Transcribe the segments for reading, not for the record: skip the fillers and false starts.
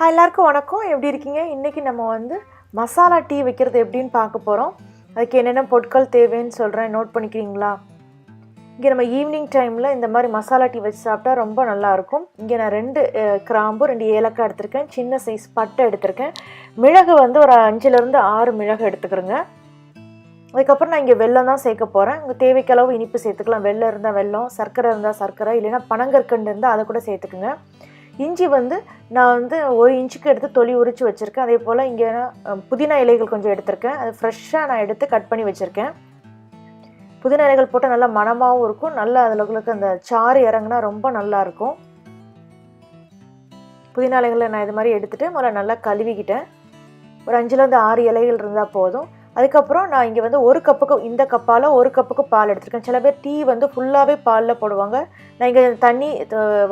எல்லாருக்கும் வணக்கம். எப்படி இருக்கீங்க? இன்றைக்கி நம்ம வந்து மசாலா டீ வைக்கிறது எப்படின்னு பார்க்க போகிறோம். அதுக்கு என்னென்ன பொருட்கள் தேவைன்னு சொல்கிறேன், நோட் பண்ணிக்கிறீங்களா? இங்கே நம்ம ஈவினிங் டைமில் இந்த மாதிரி மசாலா டீ வச்சு சாப்பிட்டா ரொம்ப நல்லாயிருக்கும். இங்கே நான் 2 கிராம்பு 2 ஏலக்காய் எடுத்திருக்கேன், சின்ன சைஸ் பட்டை எடுத்திருக்கேன், மிளகு வந்து ஒரு 5லேருந்து 6 மிளகு எடுத்துக்கிறேங்க. அதுக்கப்புறம் நான் இங்கே வெல்லம் தான் சேர்க்க போகிறேன். உங்கள் தேவைக்களவு இனிப்பு சேர்த்துக்கலாம். வெல்லம் இருந்தால் வெல்லம், சர்க்கரை இருந்தால் சர்க்கரை, இல்லைன்னா பனங்கற்கண்டு இருந்தால் அதை கூட சேர்த்துக்குங்க. இஞ்சி வந்து நான் வந்து 1 இன்ச்சுக்கு எடுத்து தொலி உரித்து வச்சுருக்கேன். அதே போல் இங்கே புதினா இலைகள் கொஞ்சம் எடுத்திருக்கேன். அது ஃப்ரெஷ்ஷாக நான் எடுத்து கட் பண்ணி வச்சுருக்கேன். புதினா இலைகள் போட்டால் நல்லா மணமாகவும் இருக்கும். நல்லா அதில் அந்த சாறு இறங்குனா ரொம்ப நல்லாயிருக்கும். புதினா இலைகளை நான் இது மாதிரி எடுத்துகிட்டு முதல்ல நல்லா கழுவிக்கிட்டேன். ஒரு 5லேருந்து 6 இலைகள் இருந்தால் போதும். அதுக்கப்புறம் நான் இங்கே வந்து 1 கப்புக்கு, இந்த கப்பால் 1 கப்புக்கு பால் எடுத்துருக்கேன். சில பேர் டீ வந்து ஃபுல்லாகவே பாலில் போடுவாங்க. நான் இங்கே தண்ணி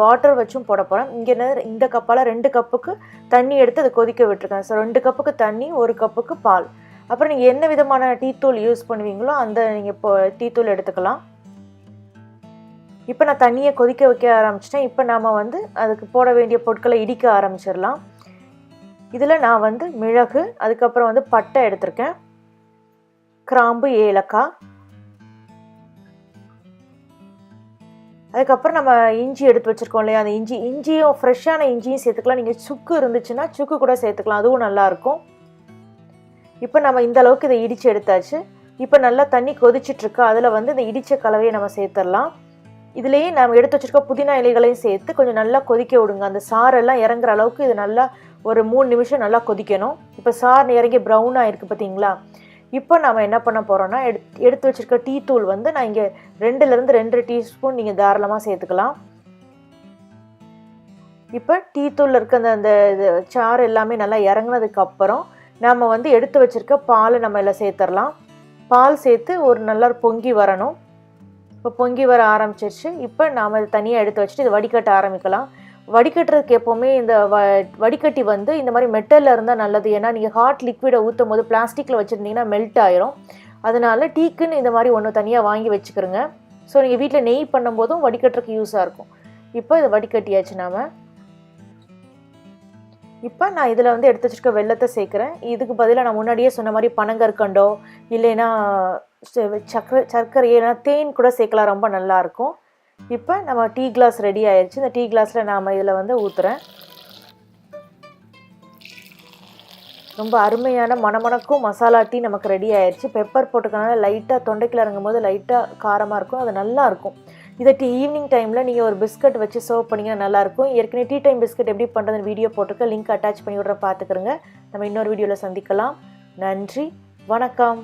வாட்டர் வச்சும் போட போகிறேன். இங்கே இந்த கப்பால் 2 கப்புக்கு தண்ணி எடுத்து அதை கொதிக்க விட்டுருக்கேன். ஸோ 2 கப்புக்கு தண்ணி, 1 கப்புக்கு பால். அப்புறம் நீங்கள் என்ன விதமான டீத்தூள் யூஸ் பண்ணுவீங்களோ அந்த நீங்கள் இப்போ டீத்தூள் எடுத்துக்கலாம். இப்போ நான் தண்ணியை கொதிக்க வைக்க ஆரம்பிச்சிட்டேன். இப்போ நாம் வந்து அதுக்கு போட வேண்டிய பொருட்களை இடிக்க ஆரம்பிச்சிடலாம். இதில் நான் வந்து மிளகு, அதுக்கப்புறம் வந்து பட்டை எடுத்திருக்கேன், கிராம்பு, ஏலக்காய், அதுக்கப்புறம் நம்ம இஞ்சி எடுத்து வச்சுருக்கோம் இல்லையா, அந்த இஞ்சியும் ஃப்ரெஷ்ஷான இஞ்சியும் சேர்த்துக்கலாம். நீங்கள் சுக்கு இருந்துச்சுன்னா சுக்கு கூட சேர்த்துக்கலாம், அதுவும் நல்லாயிருக்கும். இப்போ நம்ம இந்த அளவுக்கு இதை இடித்து எடுத்தாச்சு. இப்போ நல்லா தண்ணி கொதிச்சிட்ருக்கு. அதில் வந்து இந்த இடித்த கலவையை நம்ம சேர்த்துடலாம். இதுலேயே நம்ம எடுத்து வச்சுருக்க புதினா இலைகளையும் சேர்த்து கொஞ்சம் நல்லா கொதிக்க விடுங்க. அந்த சாரெல்லாம் இறங்குற அளவுக்கு இது நல்லா ஒரு 3 நிமிஷம் நல்லா கொதிக்கணும். இப்போ சாறு இறங்கி ப்ரௌன் ஆகிருக்கு பார்த்தீங்களா? இப்போ நம்ம என்ன பண்ண போகிறோன்னா, எடுத்து வச்சுருக்க டீ தூள் வந்து நான் இங்கே 2லேருந்து 2 டீஸ்பூன் நீங்கள் தாராளமாக சேர்த்துக்கலாம். இப்போ டீ தூளில் இருக்க அந்த சாறு எல்லாமே நல்லா இறங்கினதுக்கப்புறம் நம்ம வந்து எடுத்து வச்சுருக்க பாலை நம்ம எல்லாம் சேர்த்துடலாம். பால் சேர்த்து ஒரு நல்லா பொங்கி வரணும். இப்போ பொங்கி வர ஆரம்பிச்சிருச்சு. இப்போ நாம் இதை தனியாக எடுத்து வச்சுட்டு இதை வடிகட்ட ஆரம்பிக்கலாம். வடிகட்டுறதுக்கு எப்போவுமே இந்த வடிகட்டி வந்து இந்த மாதிரி மெட்டலில் இருந்தால் நல்லது. ஏன்னா நீங்கள் ஹாட் லிக்விடை ஊற்றும் போது பிளாஸ்டிக்கில் வச்சுருந்தீங்கன்னா மெல்ட் ஆயிரும். அதனால டீக்குன்னு இந்த மாதிரி ஒன்று தனியாக வாங்கி வச்சுக்கிறோங்க. ஸோ நீங்கள் வீட்டில் நெய் பண்ணும்போதும் வடிகட்டுறதுக்கு யூஸாக இருக்கும். இப்போ இதை வடிகட்டியாச்சு. இப்போ நான் இதில் வந்து எடுத்து வச்சுருக்க வெல்லத்தை சேர்க்குறேன். இதுக்கு பதிலாக நான் முன்னாடியே சொன்ன மாதிரி பனங்கற்கண்டோ இல்லைன்னா சர்க்கரை இல்லைன்னா தேன் கூட சேர்க்கலாம், ரொம்ப நல்லாயிருக்கும். இப்போ நம்ம டீ கிளாஸ் ரெடி ஆயிடுச்சு. இந்த டீ கிளாஸில் நாம் இதில் வந்து ஊற்றுறேன். ரொம்ப அருமையான மணமணக்கும் மசாலா டீ நமக்கு ரெடி ஆயிடுச்சு. பெப்பர் போட்டுக்கனால லைட்டாக தொண்டைக்குள்ள இறங்கும் போது லைட்டாக காரமாக இருக்கும், அது நல்லாயிருக்கும். இதை ஈவினிங் டைமில் நீங்கள் ஒரு பிஸ்கட் வச்சு சர்வ் பண்ணிங்கன்னா நல்லாயிருக்கும். ஏற்கனவே டீ டைம் பிஸ்கட் எப்படி பண்ணுறதுன்னு வீடியோ போட்டிருக்க, லிங்க் அட்டாச் பண்ணி விட்ற பார்த்துக்கிறேங்க. நம்ம இன்னொரு வீடியோவில் சந்திக்கலாம். நன்றி, வணக்கம்.